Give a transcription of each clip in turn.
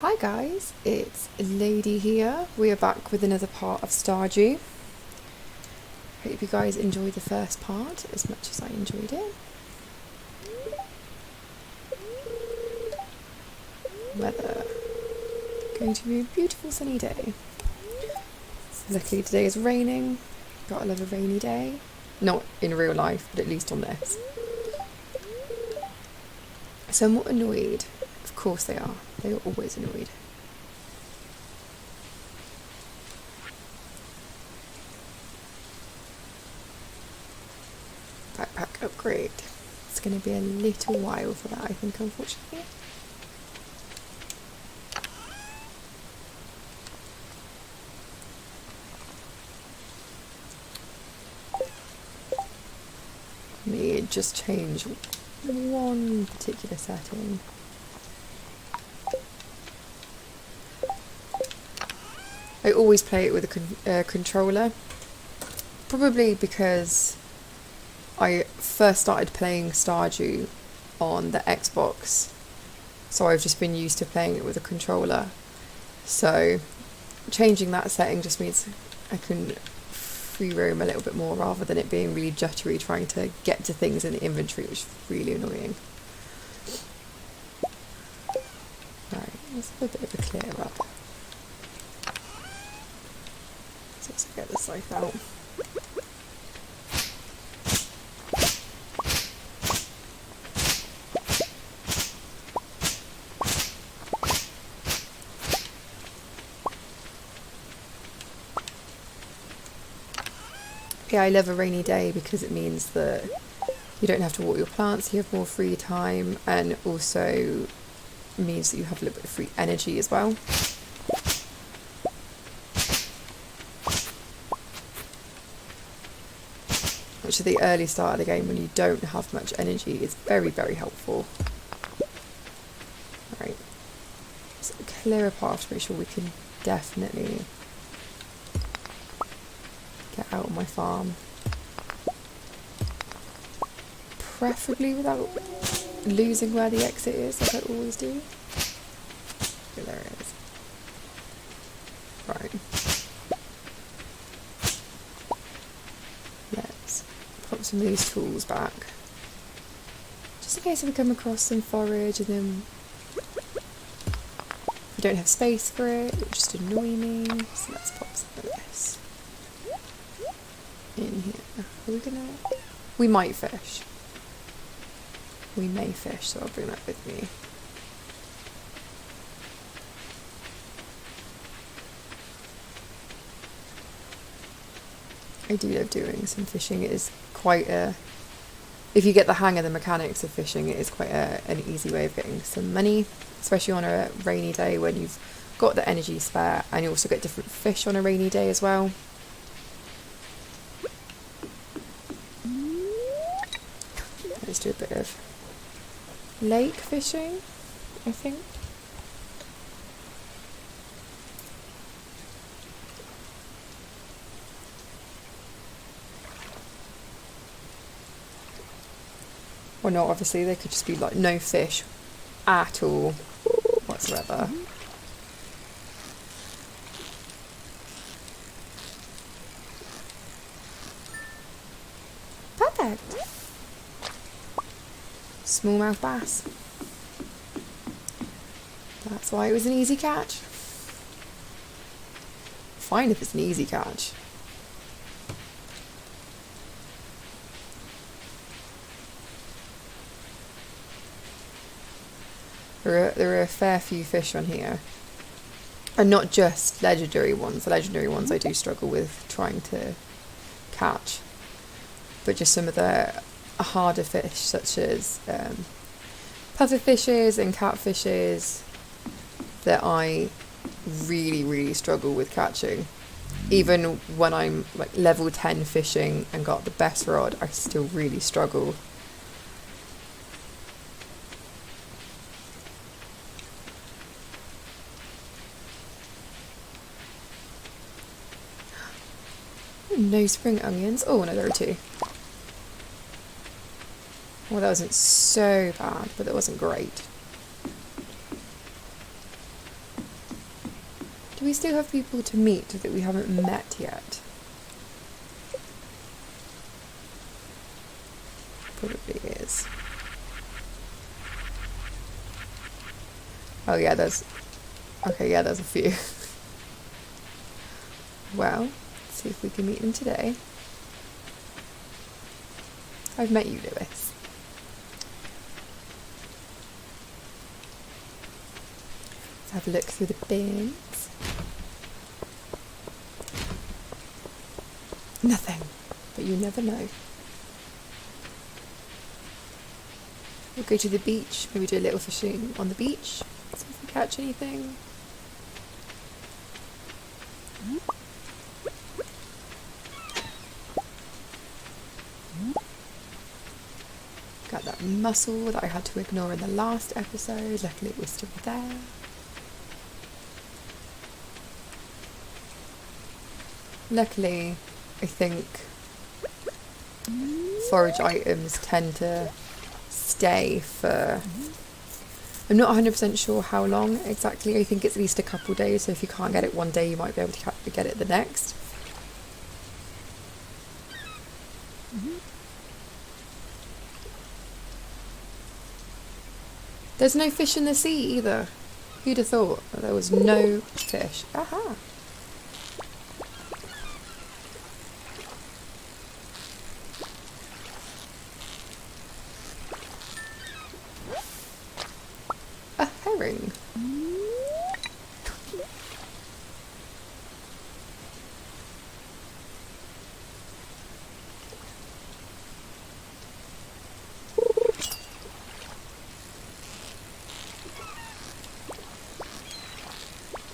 Hi guys, it's Lady here. We are back with another part of Stardew. Hope you guys enjoyed the first part as much as I enjoyed it. Weather. Going to be a beautiful sunny day. Luckily today is raining. Gotta love a rainy day. Not in real life, but at least on this. Somewhat annoyed. Of course they are. They are always annoyed. Backpack upgrade. It's going to be a little while for that, I think, unfortunately. Let me just change one particular setting. I always play it with a controller, probably because I first started playing Stardew on the Xbox, so I've just been used to playing it with a controller. So changing that setting just means I can free roam a little bit more rather than it being really jittery trying to get to things in the inventory, which is really annoying. Right, let's have a bit of a clear up. So let's get this life out. Yeah, I love a rainy day because it means that you don't have to water your plants, you have more free time, and also means that you have a little bit of free energy as well. Which at the early start of the game, when you don't have much energy, is very, very helpful. Right, so clear a path to make sure we can definitely get out of my farm. Preferably without losing where the exit is, like I always do. Okay, there it is. Right. Let's pop some of these tools back. Just in case we come across some forage and then we don't have space for it, it would just annoy me. So let's pop some of this in here. Are we gonna... We might fish. We may fish, so I'll bring that with me. I do love doing some fishing. It is quite a... If you get the hang of the mechanics of fishing, it is quite an easy way of getting some money, especially on a rainy day when you've got the energy spare, and you also get different fish on a rainy day as well. Let's do a bit of lake fishing, I think. Or not, obviously, they could just be like no fish at all whatsoever. Perfect. Smallmouth bass. That's why it was an easy catch. Fine if it's an easy catch. There are a fair few fish on here. And not just legendary ones. The legendary ones I do struggle with trying to catch. But just some of the harder fish, such as pufferfishes and catfishes, that I really, really struggle with catching. Even when I'm like level 10 fishing and got the best rod, I still really struggle. No spring onions. Oh no, there are two. Well, that wasn't so bad, but that wasn't great. Do we still have people to meet that we haven't met yet? Probably is. Oh yeah, there's... Okay, yeah, there's a few. Well, let's see if we can meet them today. I've met you, Lewis. Let's have a look through the bins. Nothing, but you never know. We'll go to the beach, maybe do a little fishing on the beach, see if we catch anything. Got that mussel that I had to ignore in the last episode, luckily it was still there. Luckily, I think forage items tend to stay for... I'm not 100% sure how long exactly. I think it's at least a couple days, so if you can't get it one day, you might be able to get it the next. There's no fish in the sea either. Who'd have thought that there was no fish? Aha! A herring.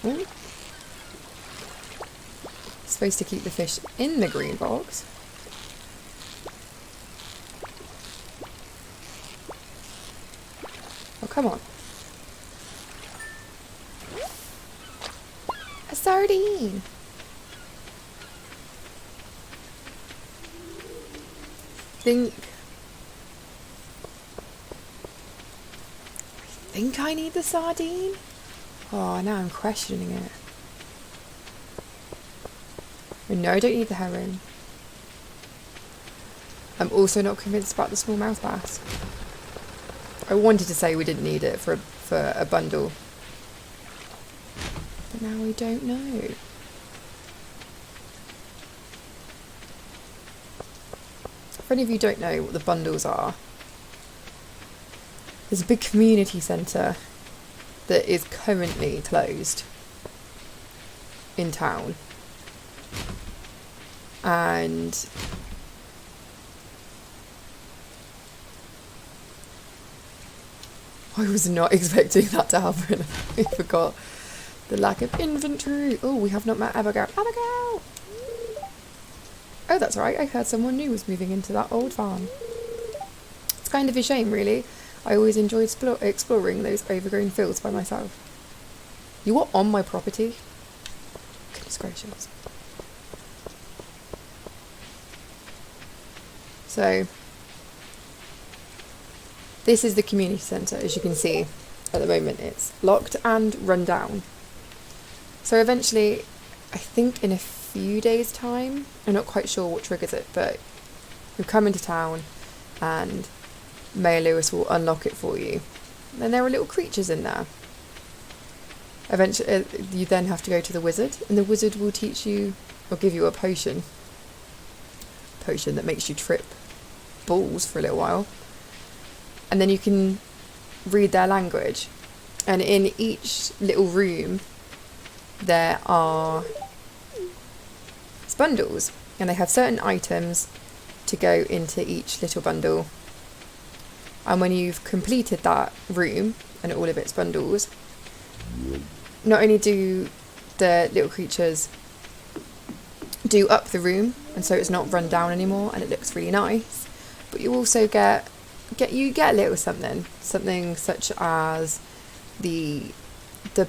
Ooh. Supposed to keep the fish in the green box. Oh, come on. A sardine! I think I need the sardine? Oh, now I'm questioning it. No, I don't need the herring. I'm also not convinced about the smallmouth bass. I wanted to say we didn't need it for a bundle. But now we don't know. For any of you who don't know what the bundles are, there's a big community centre that is currently closed in town. And I was not expecting that to happen. I forgot the lack of inventory. Oh, we have not met Abigail. Abigail! Oh, that's right. I heard someone new was moving into that old farm. It's kind of a shame, really. I always enjoyed exploring those overgrown fields by myself. You were on my property? Goodness gracious. So, this is the community centre. As you can see, at the moment it's locked and run down. So eventually, I think in a few days' time, I'm not quite sure what triggers it, but you'll come into town and Mayor Lewis will unlock it for you. And there are little creatures in there. Eventually, you then have to go to the wizard, and the wizard will teach you, or give you a potion that makes you trip balls for a little while. And then you can read their language. And in each little room, there are bundles, and they have certain items to go into each little bundle. And when you've completed that room and all of its bundles, not only do the little creatures do up the room, and so it's not run down anymore and it looks really nice, but you also get a little something such as the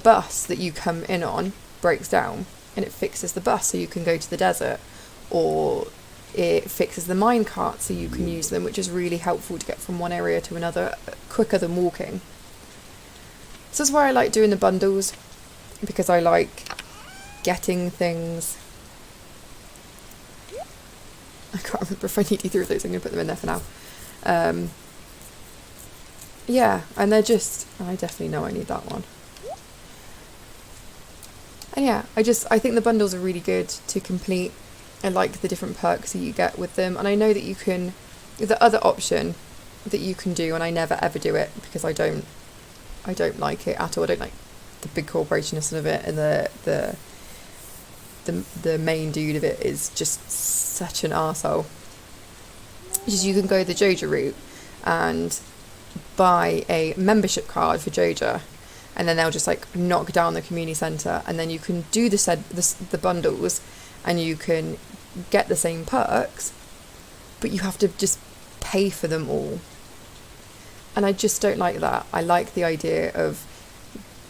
bus that you come in on breaks down and it fixes the bus so you can go to the desert, or it fixes the minecart so you can use them, which is really helpful to get from one area to another quicker than walking. So that's why I like doing the bundles, because I like getting things. I can't remember if I need either of those. I'm going to put them in there for now. Yeah, and they're just... I definitely know I need that one. And yeah, I think the bundles are really good to complete. I like the different perks that you get with them. And I know that you can... The other option that you can do, and I never ever do it because I don't like it at all. I don't like the big corporationist of it, and the main dude of it is just such an arsehole. Just you can go the Joja route and buy a membership card for Joja, and then they'll just like knock down the community centre, and then you can do the bundles, and you can get the same perks, but you have to just pay for them all. And I just don't like that. I like the idea of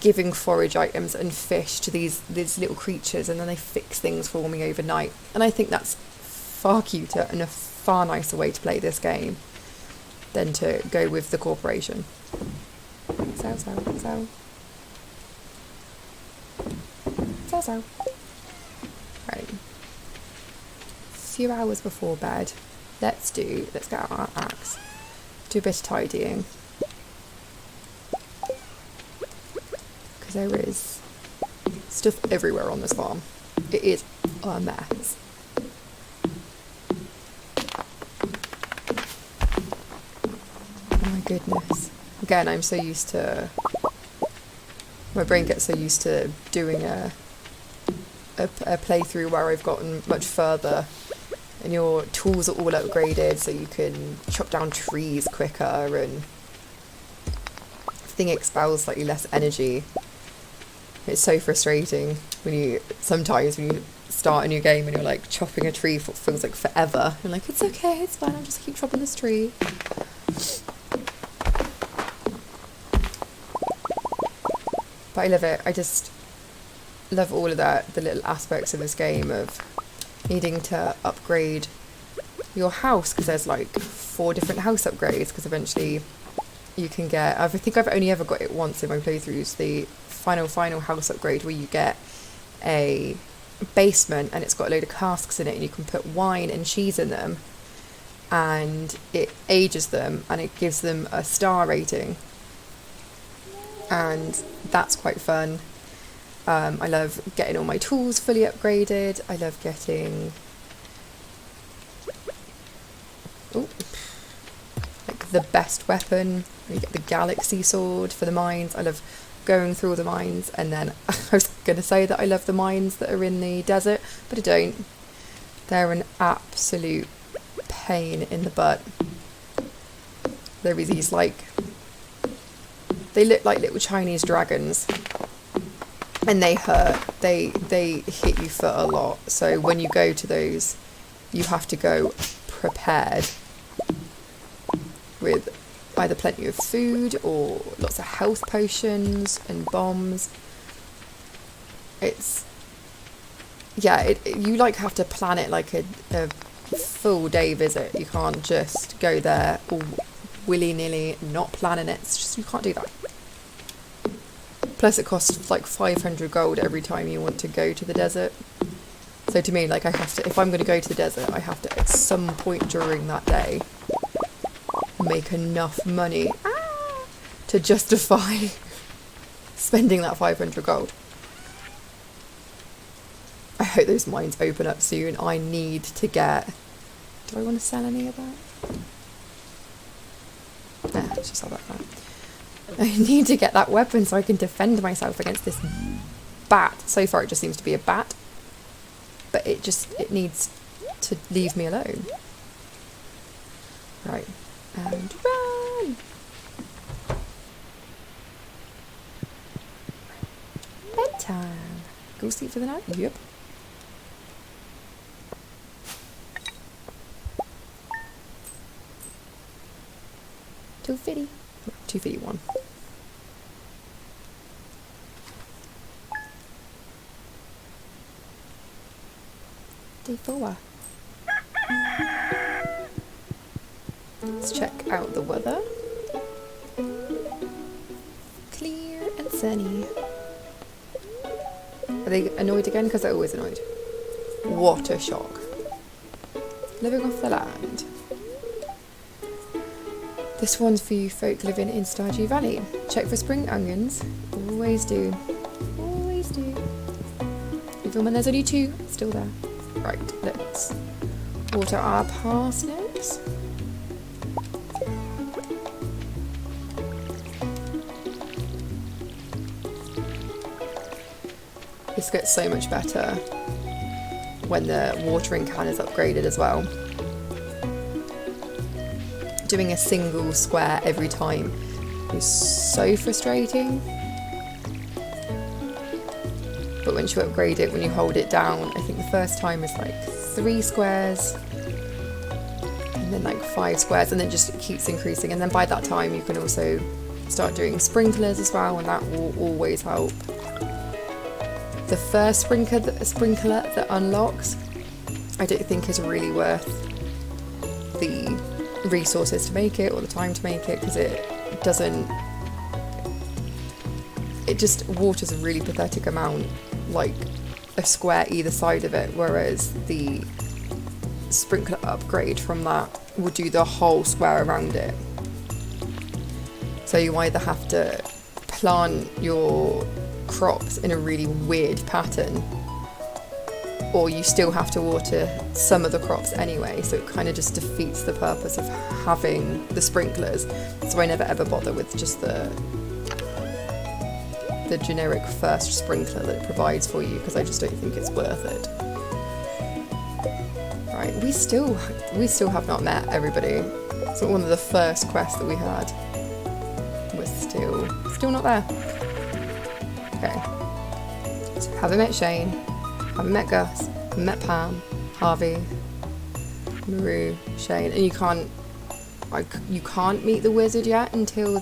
giving forage items and fish to these little creatures, and then they fix things for me overnight. And I think that's far cuter and a far nicer way to play this game than to go with the corporation. Sow. Right. A few hours before bed. Let's get out our axe. Do a bit of tidying. Because there is stuff everywhere on this farm. It is a mess. Oh my goodness. Again, I'm so used to... My brain gets so used to doing a playthrough where I've gotten much further and your tools are all upgraded so you can chop down trees quicker and everything expels slightly less energy. It's so frustrating when you start a new game and you're like chopping a tree for what feels like forever. You're like, it's okay, it's fine, I'll just keep chopping this tree. But I love it. I just love all of that, the little aspects of this game of needing to upgrade your house, because there's like 4 different house upgrades, because eventually you can get... I think I've only ever got it once in my playthroughs, the final house upgrade where you get a basement and it's got a load of casks in it and you can put wine and cheese in them and it ages them and it gives them a star rating, and that's quite fun. I love getting all my tools fully upgraded. I love getting like the best weapon. You get the galaxy sword for the mines. I love going through all the mines, and then I was going to say that I love the mines that are in the desert, but I don't. They're an absolute pain in the butt. They're these like... They look like little Chinese dragons. And they hurt. They hit you for a lot. So when you go to those, you have to go prepared with either plenty of food or lots of health potions and bombs. It's... Yeah, you like have to plan it like a full day visit. You can't just go there all willy-nilly, not planning it. It's just, you can't do that. Plus it costs like 500 gold every time you want to go to the desert. So to me, like, I have to, if I'm going to go to the desert, I have to at some point during that day make enough money to justify spending that 500 gold. I hope those mines open up soon. I need to get... Do I want to sell any of that? Nah, let's just sell that now. I need to get that weapon so I can defend myself against this bat. So far it just seems to be a bat. But it needs to leave me alone. Right. And run! Bedtime. Go sleep for the night? Yep. $250. 251. Day 4. Let's check out the weather. Clear and sunny. Are they annoyed again? Because they're always annoyed. What a shock. Living off the land. This one's for you folk living in Stardew Valley. Check for spring onions. Always do. Always do. Even when there's only 2, still there. Right, let's water our parsnips. This gets so much better when the watering can is upgraded as well. Doing a single square every time is so frustrating. But once you upgrade it, when you hold it down, I think the first time is like 3 squares, and then like 5 squares, and then just it keeps increasing. And then by that time you can also start doing sprinklers as well, and that will always help. The first sprinkler that unlocks, I don't think is really worth the resources to make it or the time to make it, because it just waters a really pathetic amount, like a square either side of it, whereas the sprinkler upgrade from that will do the whole square around it. So you either have to plant your crops in a really weird pattern, or you still have to water some of the crops anyway, so it kind of just defeats the purpose of having the sprinklers. So I never ever bother with just the generic first sprinkler that it provides for you, because I just don't think it's worth it. Right, we still have not met everybody. So one of the first quests that we had was still not there. Okay, so haven't met Shane, haven't met Gus, haven't met Pam, Harvey, Maru, Shane, and you can't meet the wizard yet until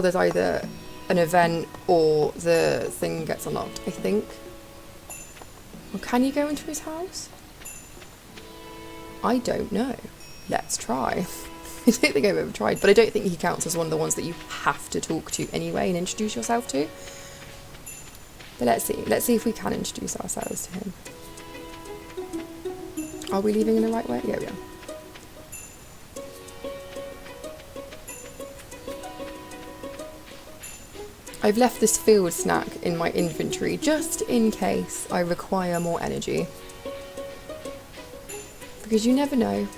there's either an event or the thing gets unlocked, I think. Or can you go into his house? I don't know. Let's try. I don't think I've ever tried, but I don't think he counts as one of the ones that you have to talk to anyway and introduce yourself to. But let's see if we can introduce ourselves to him. Are we leaving in the right way? Yeah, we are. I've left this field snack in my inventory just in case I require more energy. Because you never know.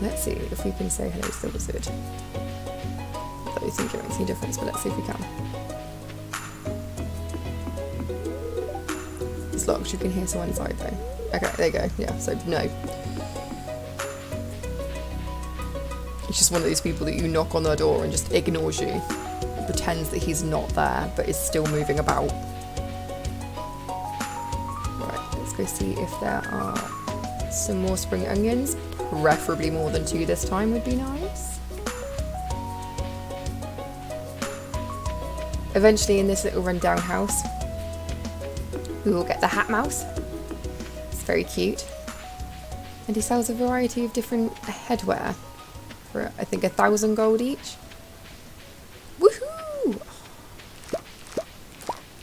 Let's see if we can say hello to the wizard. I don't think it makes any difference, but let's see if we can. It's locked, you can hear someone inside though. Okay, there you go. Yeah, so no. He's just one of those people that you knock on their door and just ignores you. Pretends that he's not there, but is still moving about. Right, let's go see if there are some more spring onions. Preferably more than 2 this time would be nice. Eventually in this little rundown house, we will get the hat mouse. It's very cute. And he sells a variety of different headwear for I think 1,000 gold each. Woohoo!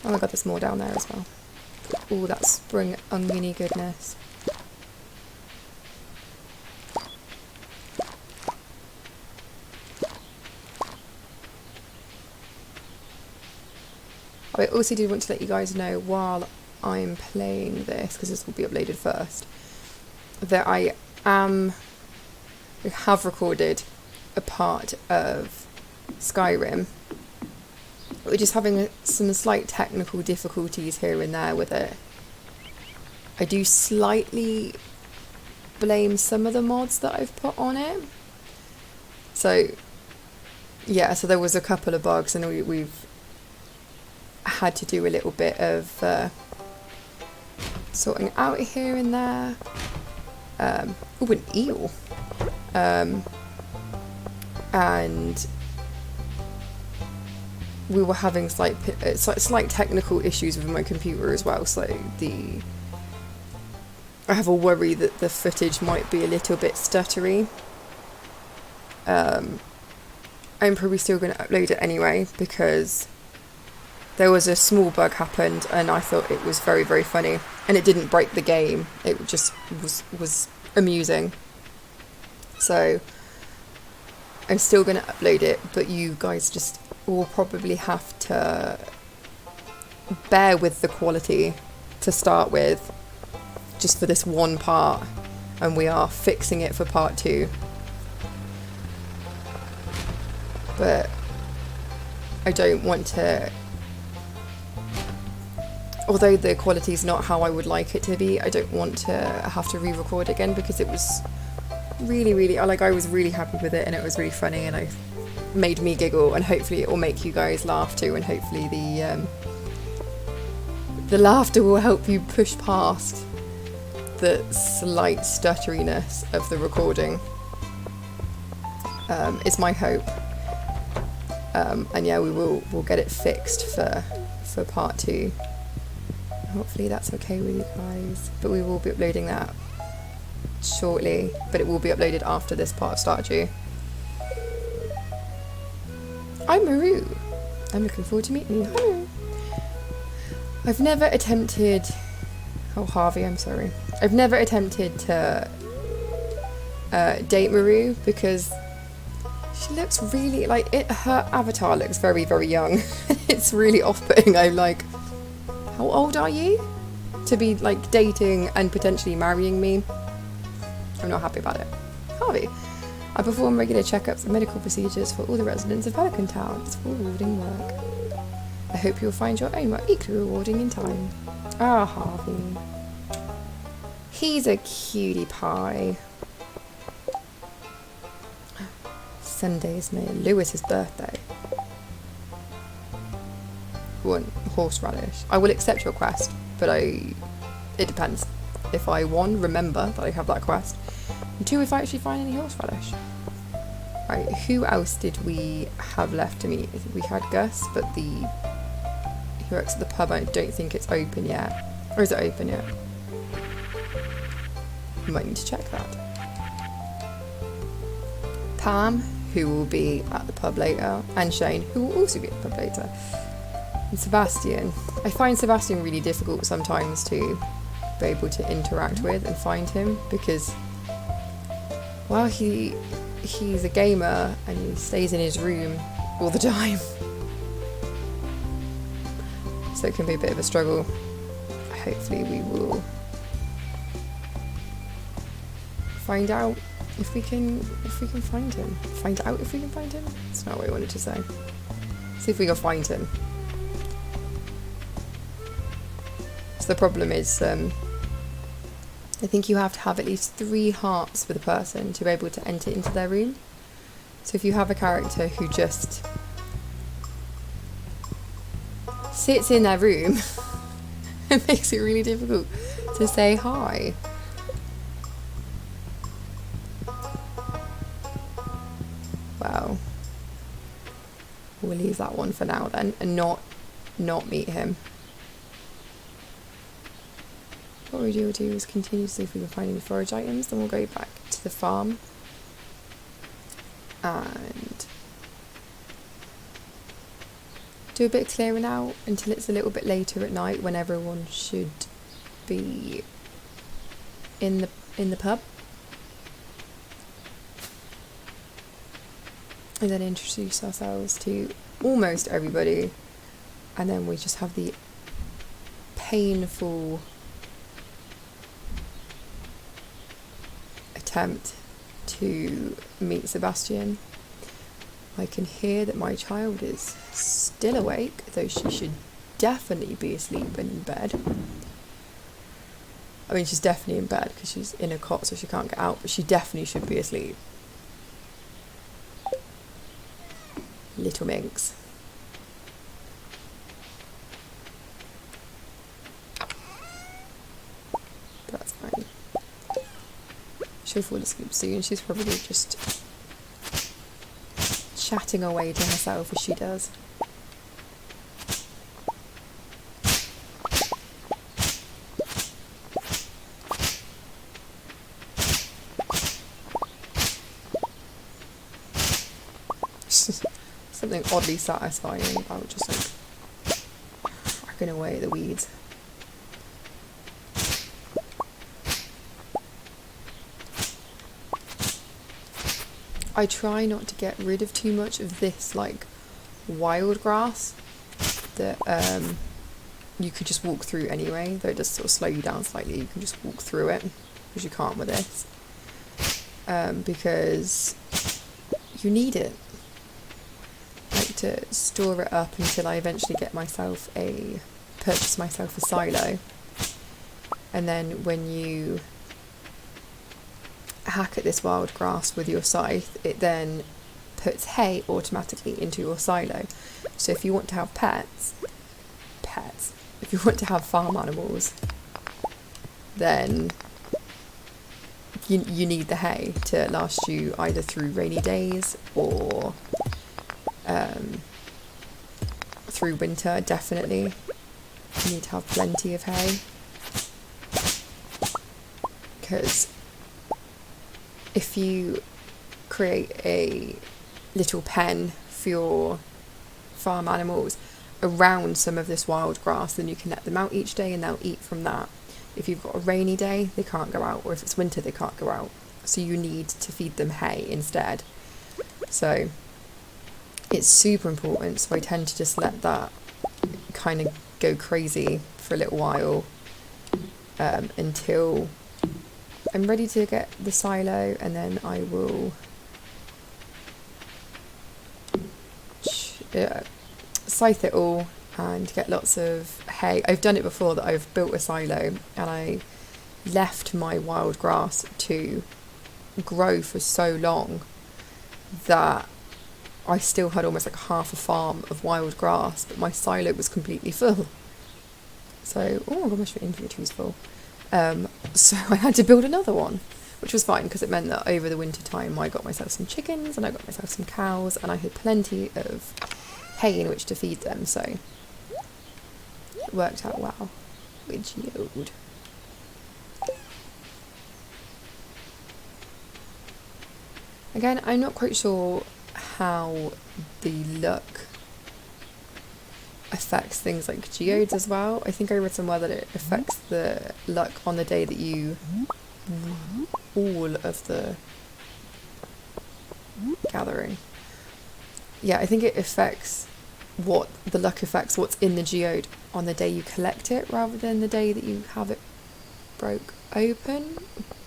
Oh my god, there's more down there as well. Oh, that spring oniony goodness. I also did want to let you guys know while I'm playing this, because this will be uploaded first, that I have recorded a part of Skyrim. We're just having some slight technical difficulties here and there with it. I do slightly blame some of the mods that I've put on it. So yeah, so there was a couple of bugs, and we've had to do a little bit of sorting out here and there. Oh, an eel. And we were having slight technical issues with my computer as well, so I have a worry that the footage might be a little bit stuttery. I'm probably still going to upload it anyway because there was a small bug happened and I thought it was very, very funny. And it didn't break the game. It just was amusing. So I'm still going to upload it, but you guys just will probably have to bear with the quality to start with, just for this one part, and we are fixing it for part 2. But I don't want to, although the quality is not how I would like it to be, I don't want to have to re-record again, because it was really, I was really happy with it, and it was really funny, and it made me giggle, and hopefully it will make you guys laugh too, and hopefully the laughter will help you push past the slight stutteriness of the recording. Is my hope. And yeah, we'll get it fixed for part 2. Hopefully that's okay with you guys. But we will be uploading that shortly, but it will be uploaded after this part of Stardew. I'm Maru. I'm looking forward to meeting you. Hello. I've never attempted... Oh, Harvey, I'm sorry. I've never attempted to date Maru because she looks really, like, her avatar looks very, very young. It's really off-putting. I'm like, how old are you? To be, like, dating and potentially marrying me? I'm not happy about it. Harvey. I perform regular checkups and medical procedures for all the residents of Pelican Town. It's rewarding work. I hope you'll find your own work equally rewarding in time. Ah, Harvey. He's a cutie pie. Sunday's near Lewis's birthday. One horseradish. I will accept your quest, but it depends. If I, 1, remember that I have that quest, and 2, if I actually find any horseradish. Right, who else did we have left to meet? I think we had Gus, but he works at the pub. I don't think it's open yet. Or is it open yet? You might need to check that. Pam, who will be at the pub later, and Shane, who will also be at the pub later. And Sebastian. I find Sebastian really difficult sometimes to be able to interact with and find him, because, well, he's a gamer and he stays in his room all the time. So it can be a bit of a struggle. Hopefully we will find out if we can find him. Find out if we can find him? That's not what I wanted to say. See if we can find him. So the problem is, I think you have to have at least 3 hearts with a person to be able to enter into their room. So if you have a character who just sits in their room, it makes it really difficult to say hi. Well, we'll leave that one for now then, and not meet him. What we'll do is continue to see if we can find any forage items, then we'll go back to the farm and do a bit of clearing out until it's a little bit later at night, when everyone should be in the pub. And then introduce ourselves to almost everybody, and then we just have the painful attempt to meet Sebastian. I can hear that my child is still awake, though she should definitely be asleep and in bed. I mean, she's definitely in bed because she's in a cot, so she can't get out, but she definitely should be asleep. Little minx. That's fine. She'll fall asleep soon. She's probably just chatting away to herself as she does. something oddly satisfying about just like whacking away at the weeds. I try not to get rid of too much of this like wild grass that you could just walk through anyway, though it does sort of slow you down slightly. You can just walk through it, which you can't with this, because you need it. Like to store it up until I eventually purchase myself a silo, and then when you hack at this wild grass with your scythe, it then puts hay automatically into your silo. So if you want to have pets, if you want to have farm animals, then you need the hay to last you either through rainy days or through winter. Definitely you need to have plenty of hay, because if you create a little pen for your farm animals around some of this wild grass, then you can let them out each day and they'll eat from that. If you've got a rainy day, they can't go out, or if it's winter, they can't go out. So you need to feed them hay instead. So it's super important. So I tend to just let that kind of go crazy for a little while until I'm ready to get the silo, and then I will scythe it all and get lots of hay. I've done it before, that I've built a silo and I left my wild grass to grow for so long that I still had almost like half a farm of wild grass, but my silo was completely full. So, oh my gosh, my inventory's full. So I had to build another one, which was fine because it meant that over the winter time I got myself some chickens and I got myself some cows, and I had plenty of hay in which to feed them, so it worked out well with geode. Again, I'm not quite sure how the luck affects things like geodes as well. I think I read somewhere that it affects the luck on the day that you all of the gathering. Yeah, I think it affects what's in the geode on the day you collect it rather than the day that you have it broke open.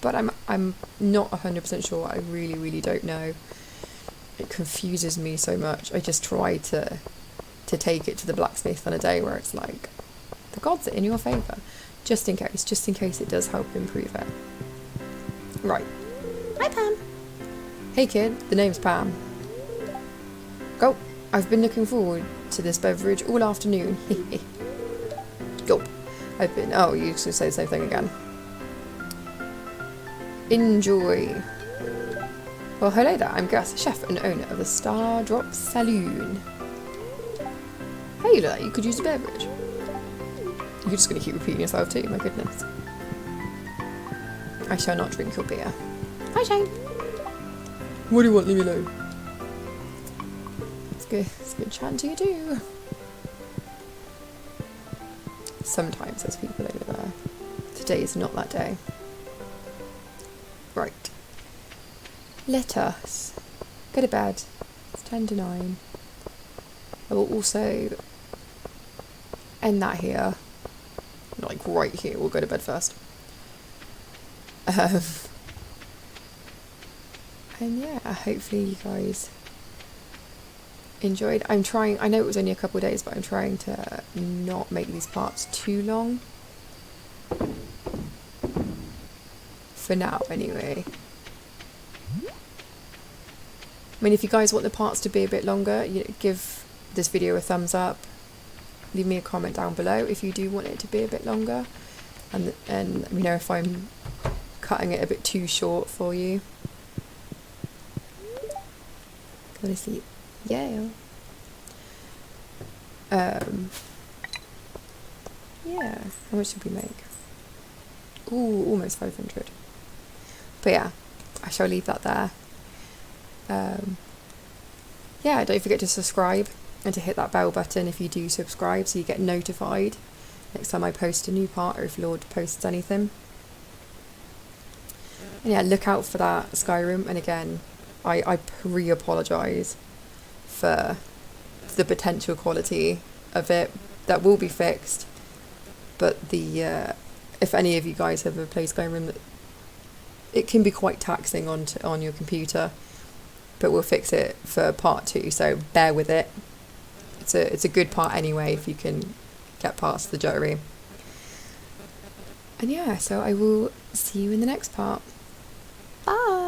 But I'm not 100% sure. I really don't know. It confuses me so much. I just try to take it to the blacksmith on a day where it's like, the gods are in your favour, just in case it does help improve it. Right. Hi, Pam. Hey kid, the name's Pam. Go. I've been looking forward to this beverage all afternoon. Go. Oh, you should say the same thing again. Enjoy. Well, hello there, I'm Gus, chef and owner of the Stardew Saloon. Hey there, you could use a beverage. You're just going to keep repeating yourself too, my goodness. I shall not drink your beer. Hi, Shane. What do you want, leave me alone? It's good chatting to you too. Sometimes there's people over there. Today is not that day. Right. Let us go to bed. It's 10 to 9. I will also end that here. Like right here, we'll go to bed first. And yeah, hopefully you guys enjoyed. I know it was only a couple of days, but I'm trying to not make these parts too long. For now, anyway. I mean, if you guys want the parts to be a bit longer, give this video a thumbs up. Leave me a comment down below if you do want it to be a bit longer. And let me know if I'm cutting it a bit too short for you. Go to sleep. Yeah. Yeah. How much did we make? Ooh, almost 500. But yeah, I shall leave that there. yeah, don't forget to subscribe and to hit that bell button if you do subscribe so you get notified next time I post a new part or if Lord posts anything. And yeah, look out for that Skyrim. And again, I pre-apologise for the potential quality of it. That will be fixed. But the if any of you guys ever play Skyrim, it can be quite taxing on your computer. But we'll fix it for part 2, so bear with it. It's a good part anyway if you can get past the jittery. And yeah, so I will see you in the next part. Bye!